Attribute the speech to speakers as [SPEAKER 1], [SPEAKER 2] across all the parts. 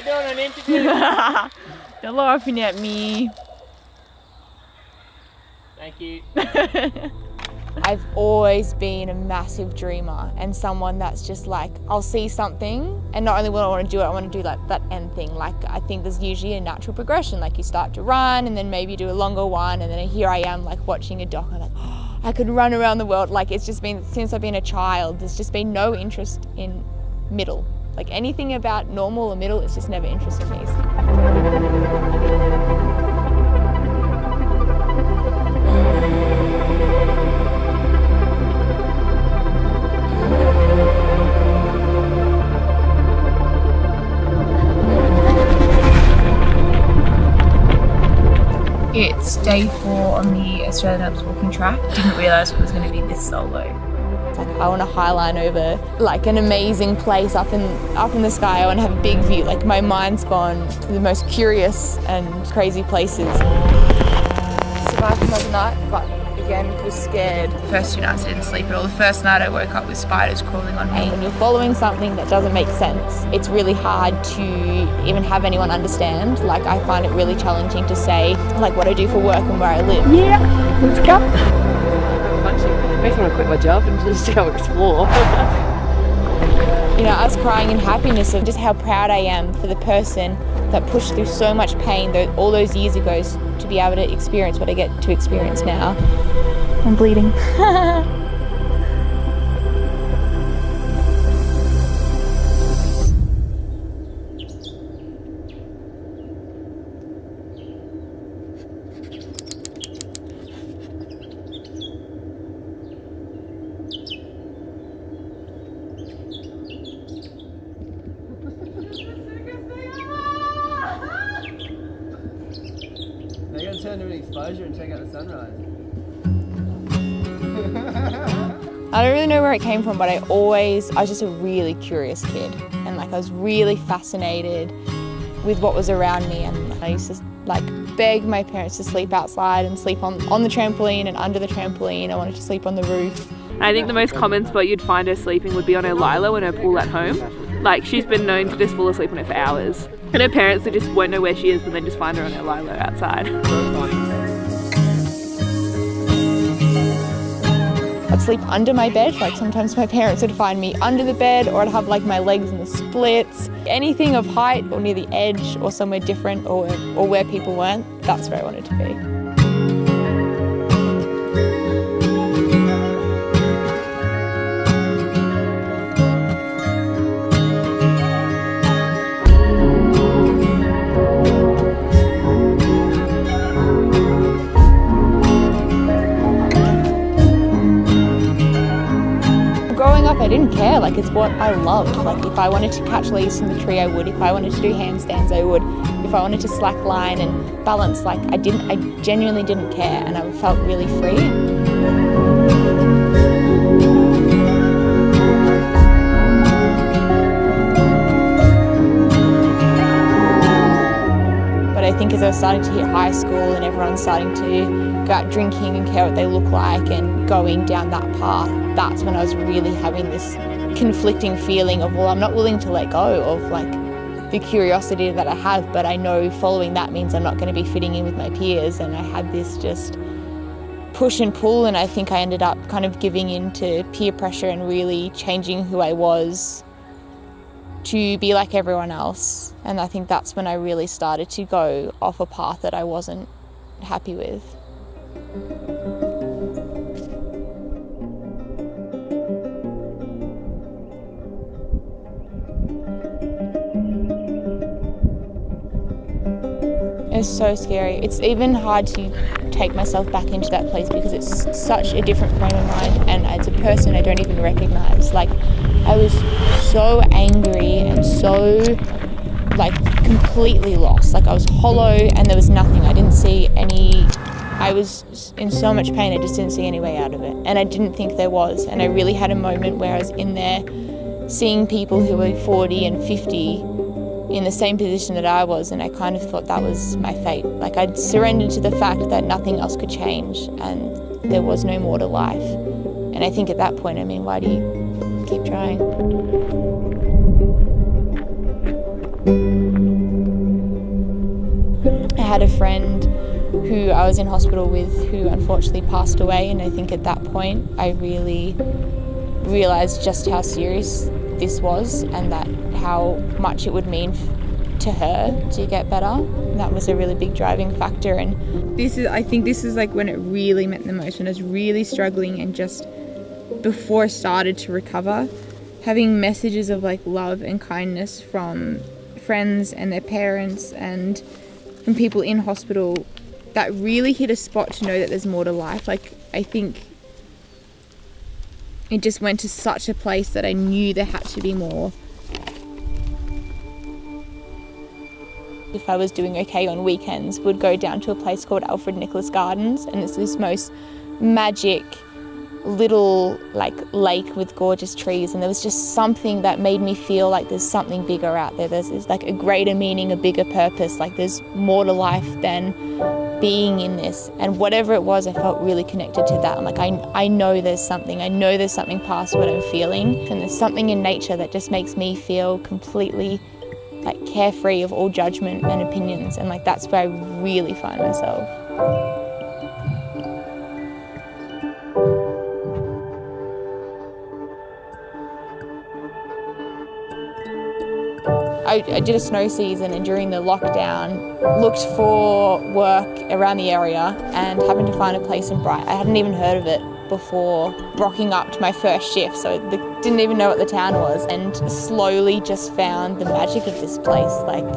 [SPEAKER 1] I'm doing an interview.
[SPEAKER 2] You're laughing at me.
[SPEAKER 1] Thank you.
[SPEAKER 3] I've always been a massive dreamer and someone that's just like, I'll see something and not only will I want to do it, I want to do like that end thing. Like I think there's usually a natural progression. Like you start to run and then maybe you do a longer one and then here I am like watching a doc. I'm like, oh, I could run around the world. Like it's just been, since I've been a child, there's just been no interest in middle. Like anything about normal or middle, it's just never interested me.
[SPEAKER 2] It's day 4 on the Australian Alps walking track. Didn't realise it was going to be this solo.
[SPEAKER 3] It's like I want to highline over like an amazing place up in the sky. I want to have a big view. Like my mind's gone to the most curious and crazy places. Survived another night, but again was scared.
[SPEAKER 2] First 2 nights I didn't sleep at all. The first night I woke up with spiders crawling on me.
[SPEAKER 3] When you're following something that doesn't make sense, it's really hard to even have anyone understand. Like I find it really challenging to say like what I do for work and where I live.
[SPEAKER 4] Yeah, let's go. It makes me want to quit my job and just go explore.
[SPEAKER 3] You know, I was crying in happiness of just how proud I am for the person that pushed through so much pain all those years ago to be able to experience what I get to experience now. I'm bleeding.
[SPEAKER 1] They're going to turn to an exposure and check out the sunrise.
[SPEAKER 3] I don't really know where it came from, but I was just a really curious kid. And like I was really fascinated with what was around me. And I used to like beg my parents to sleep outside and sleep on the trampoline and under the trampoline. I wanted to sleep on the roof.
[SPEAKER 5] I think the most common spot you'd find her sleeping would be on her Lila in her pool at home. Like she's been known to just fall asleep on it for hours. And her parents they just won't know where she is, but then just find her on her Lila outside.
[SPEAKER 3] I'd sleep under my bed. Like sometimes my parents would find me under the bed, or I'd have like my legs in the splits. Anything of height or near the edge or somewhere different or where people weren't, that's where I wanted to be. I didn't care, like it's what I loved. Like if I wanted to catch leaves from the tree, I would. If I wanted to do handstands, I would. If I wanted to slack line and balance, like I genuinely didn't care, and I felt really free. But I think as I was starting to hit high school and everyone's starting to go out drinking and care what they look like and going down that path, that's when I was really having this conflicting feeling of, well, I'm not willing to let go of like the curiosity that I have, but I know following that means I'm not going to be fitting in with my peers. And I had this just push and pull, and I think I ended up kind of giving in to peer pressure and really changing who I was to be like everyone else. And I think that's when I really started to go off a path that I wasn't happy with. It's so scary. It's even hard to take myself back into that place because it's such a different frame of mind, and as a person I don't even recognise. Like I was so angry and so like completely lost. Like I was hollow and there was nothing. I didn't see any, I was in so much pain, I just didn't see any way out of it. And I didn't think there was. And I really had a moment where I was in there seeing people who were 40 and 50 in the same position that I was, and I kind of thought that was my fate. Like I'd surrendered to the fact that nothing else could change and there was no more to life. And I think at that point, I mean, why do you keep trying? had a friend who I was in hospital with who unfortunately passed away, and I think at that point I really realised just how serious this was and that how much it would mean to her to get better. And that was a really big driving factor, and I think this is like when it really meant the most, when I was really struggling, and just before I started to recover, having messages of like love and kindness from friends and their parents and from people in hospital, that really hit a spot to know that there's more to life. Like, I think it just went to such a place that I knew there had to be more. If I was doing okay on weekends, would go down to a place called Alfred Nicholas Gardens, and it's this most magic little like lake with gorgeous trees, and there was just something that made me feel like there's something bigger out there. There's like a greater meaning, a bigger purpose, like there's more to life than being in this. And whatever it was, I felt really connected to that. I'm like, I know there's something. I know there's something past what I'm feeling, and there's something in nature that just makes me feel completely like carefree of all judgment and opinions, and like that's where I really find myself. I did a snow season, and during the lockdown looked for work around the area and happened to find a place in Bright. I hadn't even heard of it before rocking up to my first shift, so didn't even know what the town was, and slowly just found the magic of this place. Like,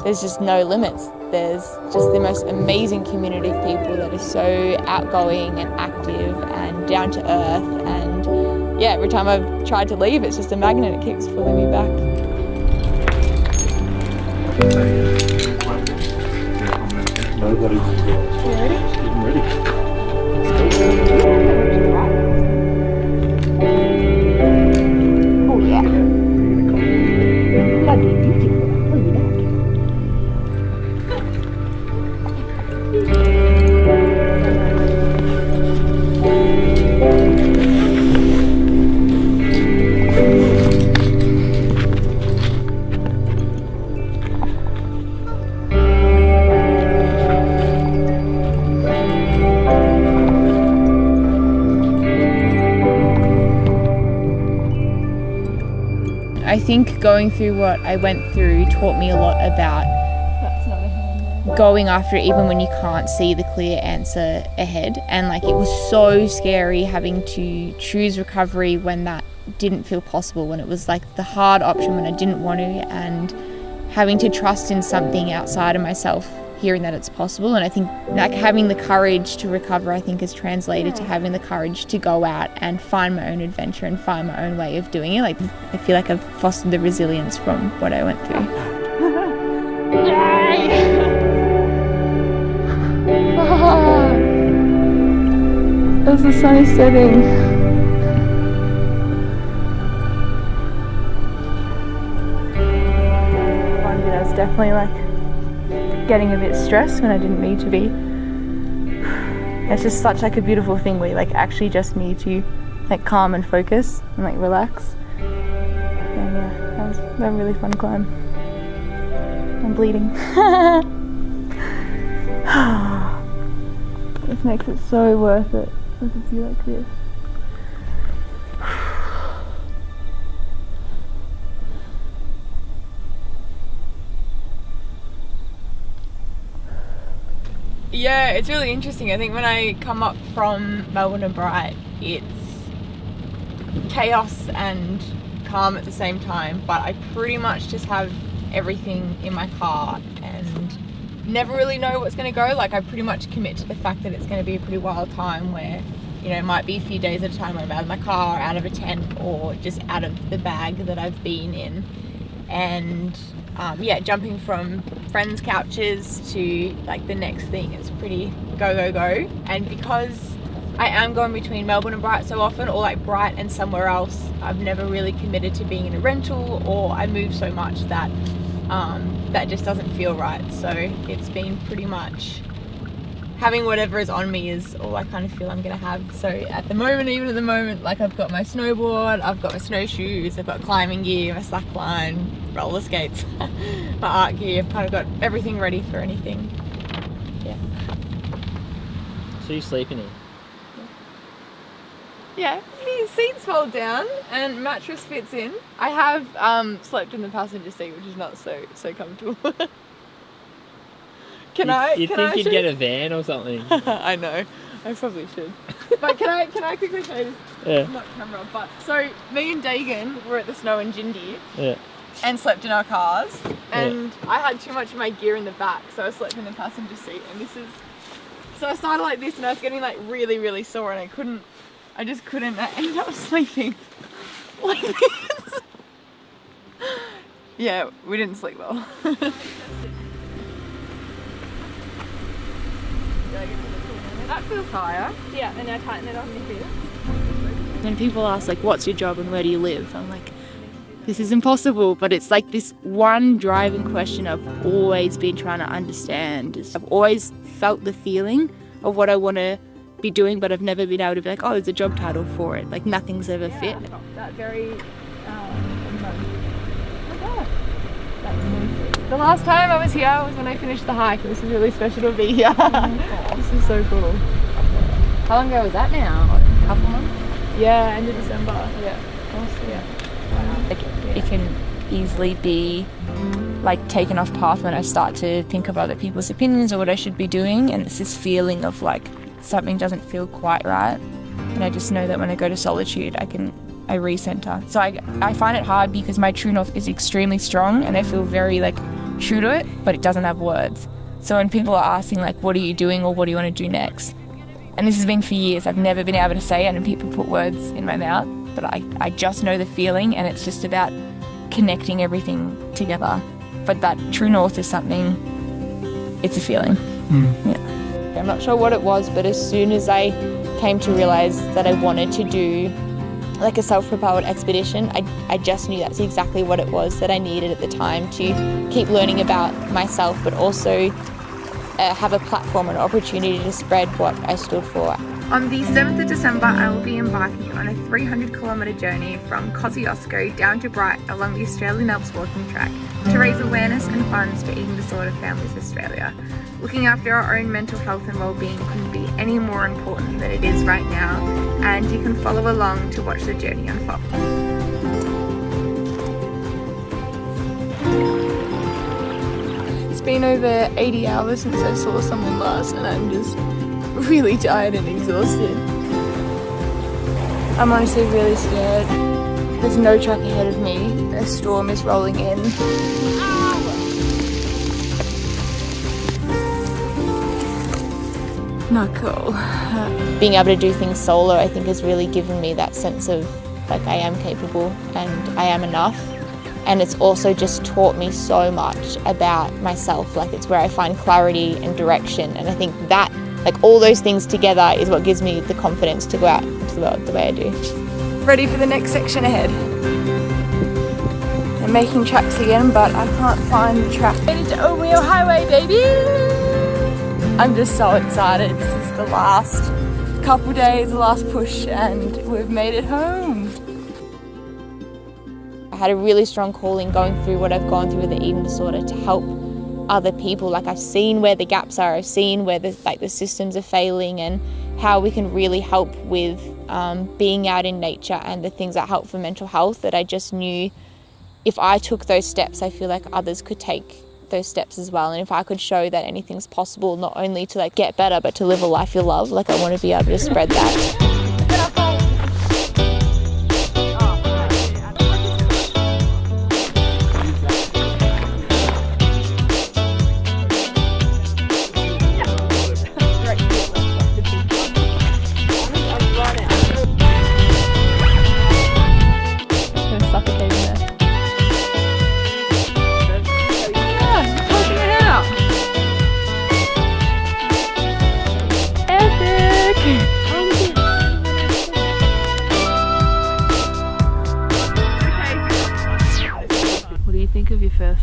[SPEAKER 3] there's just no limits. There's just the most amazing community of people that are so outgoing and active and down to earth, and yeah, every time I've tried to leave, it's just a magnet. It keeps pulling me back. I think going through what I went through taught me a lot about going after it even when you can't see the clear answer ahead. And like, it was so scary having to choose recovery when that didn't feel possible, when it was like the hard option when I didn't want to, and having to trust in something outside of myself, hearing that it's possible. And I think like having the courage to recover, I think, is translated to having the courage to go out and find my own adventure and find my own way of doing it. Like, I feel like I've fostered the resilience from what I went through. As the sun is setting. I was definitely like getting a bit stressed when I didn't need to be. It's just such like a beautiful thing where you like actually just need to like calm and focus and like relax. And yeah, that was a really fun climb. I'm bleeding. This makes it so worth it with a view like this. Yeah, it's really interesting. I think when I come up from Melbourne to Bright, it's chaos and calm at the same time, but I pretty much just have everything in my car and never really know what's going to go. Like, I pretty much commit to the fact that it's going to be a pretty wild time where, you know, it might be a few days at a time where I'm out of my car, out of a tent, or just out of the bag that I've been in. And yeah, jumping from friends' couches to like the next thing, it's pretty go, go, go. And because I am going between Melbourne and Bright so often, or like Bright and somewhere else, I've never really committed to being in a rental, or I move so much that that just doesn't feel right. So it's been pretty much having whatever is on me is all I kind of feel I'm gonna have. So at the moment, like, I've got my snowboard, I've got my snowshoes, I've got climbing gear, my slackline, roller skates, my art gear. I've kind of got everything ready for anything.
[SPEAKER 6] So you sleeping here?
[SPEAKER 3] Yeah, the seats fold down and mattress fits in. I have slept in the passenger seat, which is not so comfortable. Can I
[SPEAKER 6] You'd
[SPEAKER 3] show
[SPEAKER 6] get a van or something.
[SPEAKER 3] I know, I probably should. But can I quickly show this?
[SPEAKER 6] Yeah.
[SPEAKER 3] Not camera, but so me and Dagan were at the snow in Jindy.
[SPEAKER 6] Yeah.
[SPEAKER 3] And slept in our cars, and I had too much of my gear in the back, so I slept in the passenger seat. And so I started like this, and I was getting like really, really sore, and I just couldn't. I ended up sleeping like this. Yeah, we didn't sleep well. That feels higher.
[SPEAKER 5] Yeah, and now tighten it up a bit.
[SPEAKER 3] When people ask like, what's your job and where do you live? I'm like, this is impossible, but it's like this one driving question I've always been trying to understand. I've always felt the feeling of what I want to be doing, but I've never been able to be like, oh, there's a job title for it. Like nothing's ever fit.
[SPEAKER 5] That very, the last time I was here was when I finished the hike. This is really special to be here. This is so cool.
[SPEAKER 4] How long ago was that now? A couple months?
[SPEAKER 5] Yeah, end of December. Yeah.
[SPEAKER 4] Awesome.
[SPEAKER 5] Yeah.
[SPEAKER 3] Like it can easily be like taken off path when I start to think of other people's opinions or what I should be doing, and it's this feeling of like something doesn't feel quite right, and I just know that when I go to solitude I recenter. So I find it hard because my true north is extremely strong and I feel very like true to it, but it doesn't have words. So when people are asking like, what are you doing or what do you want to do next, and this has been for years, I've never been able to say it and people put words in my mouth, but I just know the feeling, and it's just about connecting everything together. But that true north is something, it's a feeling. Yeah. I'm not sure what it was, but as soon as I came to realise that I wanted to do like a self-propelled expedition, I just knew that's exactly what it was that I needed at the time to keep learning about myself, but also have a platform and opportunity to spread what I stood for.
[SPEAKER 2] On the 7th of December, I will be embarking on a 300-kilometre journey from Kosciuszko down to Bright along the Australian Alps walking track to raise awareness and funds for eating disorder families Australia. Looking after our own mental health and well-being couldn't be any more important than it is right now, and you can follow along to watch the journey unfold.
[SPEAKER 3] It's been over 80 hours since I saw someone last, and I'm just really tired and exhausted. I'm honestly really scared. There's no track ahead of me. A storm is rolling in. Not cool. Being able to do things solo, I think, has really given me that sense of like I am capable and I am enough. And it's also just taught me so much about myself. Like it's where I find clarity and direction. And I think that, like all those things together, is what gives me the confidence to go out into the world the way I do. Ready for the next section ahead. I'm making tracks again, but I can't find the track. Headed to Oatmeal Highway, baby! I'm just so excited. This is the last couple days, the last push, and we've made it home. I had a really strong calling going through what I've gone through with the eating disorder to help other people. Like I've seen where the gaps are, I've seen where the systems are failing, and how we can really help with being out in nature and the things that help for mental health, that I just knew if I took those steps, I feel like others could take those steps as well. And if I could show that anything's possible, not only to like get better, but to live a life you love, like I want to be able to spread that.
[SPEAKER 5] What do you think of your first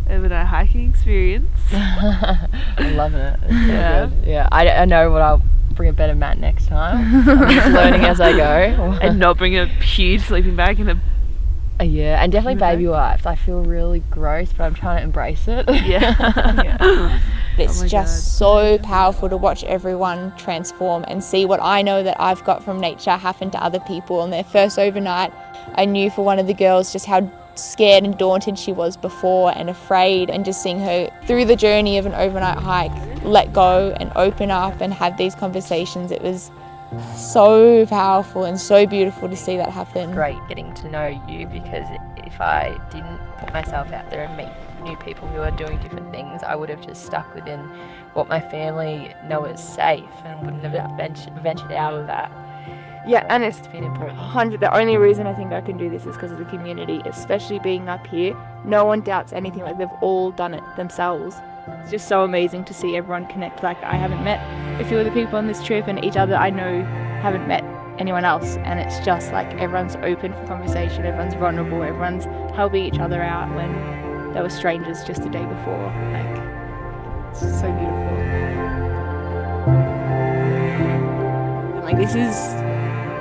[SPEAKER 5] overnight hiking experience?
[SPEAKER 4] I'm loving it. It's so
[SPEAKER 5] Yeah.
[SPEAKER 4] good. Yeah. I know what I'll bring a better mat next time. I'm just learning as I go.
[SPEAKER 5] And not bring a huge sleeping bag in a
[SPEAKER 4] Yeah, and definitely
[SPEAKER 5] Okay.
[SPEAKER 4] baby wipes. I feel really gross, but I'm trying to embrace it.
[SPEAKER 5] yeah.
[SPEAKER 3] But it's just so powerful to watch everyone transform and see what I know that I've got from nature happen to other people. On their first overnight, I knew for one of the girls just how scared and daunted she was before and afraid, and just seeing her through the journey of an overnight hike let go and open up and have these conversations. It was so powerful and so beautiful to see that happen.
[SPEAKER 7] Great getting to know you, because if I didn't put myself out there and meet new people who are doing different things, I would have just stuck within what my family know is safe and wouldn't have ventured out of that.
[SPEAKER 3] Yeah, and it's
[SPEAKER 7] been important.
[SPEAKER 3] 100. The only reason I think I can do this is because of the community, especially being up here. No one doubts anything, like they've all done it themselves. It's just so amazing to see everyone connect. Like, I haven't met a few of the people on this trip, and each other I know haven't met anyone else, and it's just like everyone's open for conversation, everyone's vulnerable, everyone's helping each other out when they were strangers just the day before. Like, it's so beautiful. Like, this is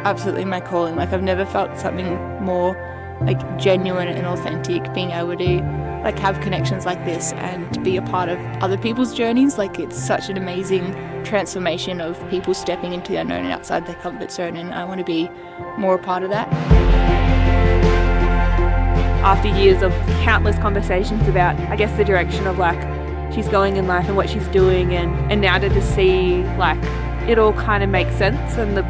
[SPEAKER 3] absolutely my calling. Like, I've never felt something more like genuine and authentic, being able to like have connections like this and be a part of other people's journeys. Like, it's such an amazing transformation of people stepping into the unknown and outside their comfort zone, and I want to be more a part of that.
[SPEAKER 5] After years of countless conversations about, I guess, the direction of like she's going in life and what she's doing, and now to just see like it all kind of makes sense and the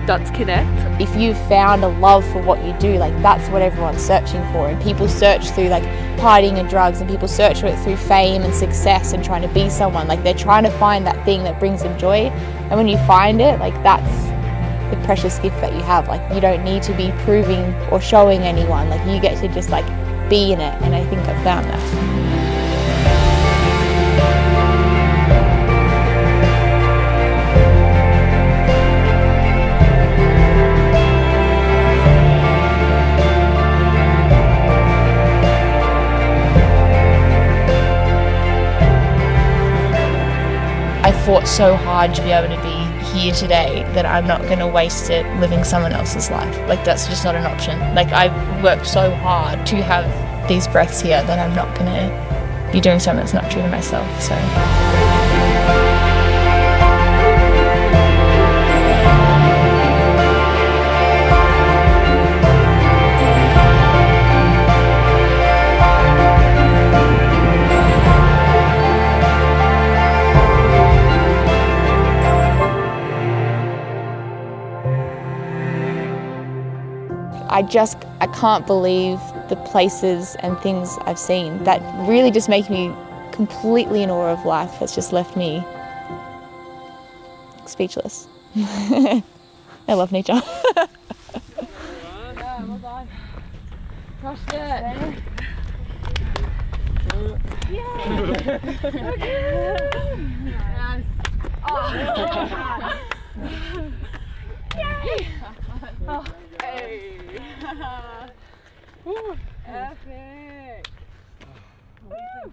[SPEAKER 5] dots connect.
[SPEAKER 3] If you've found a love for what you do, like that's what everyone's searching for, and people search through like partying and drugs, and people search for it through fame and success and trying to be someone. Like, they're trying to find that thing that brings them joy, and when you find it, like that's the precious gift that you have. Like, you don't need to be proving or showing anyone, like you get to just like be in it, and I think I've found that. I fought so hard to be able to be here today that I'm not going to waste it living someone else's life. Like, that's just not an option. Like, I've worked so hard to have these breaths here that I'm not going to be doing something that's not true to myself. So. I can't believe the places and things I've seen that really just make me completely in awe of life. That's just left me speechless. I love nature.
[SPEAKER 4] Crushed it.
[SPEAKER 5] Epic. Woo.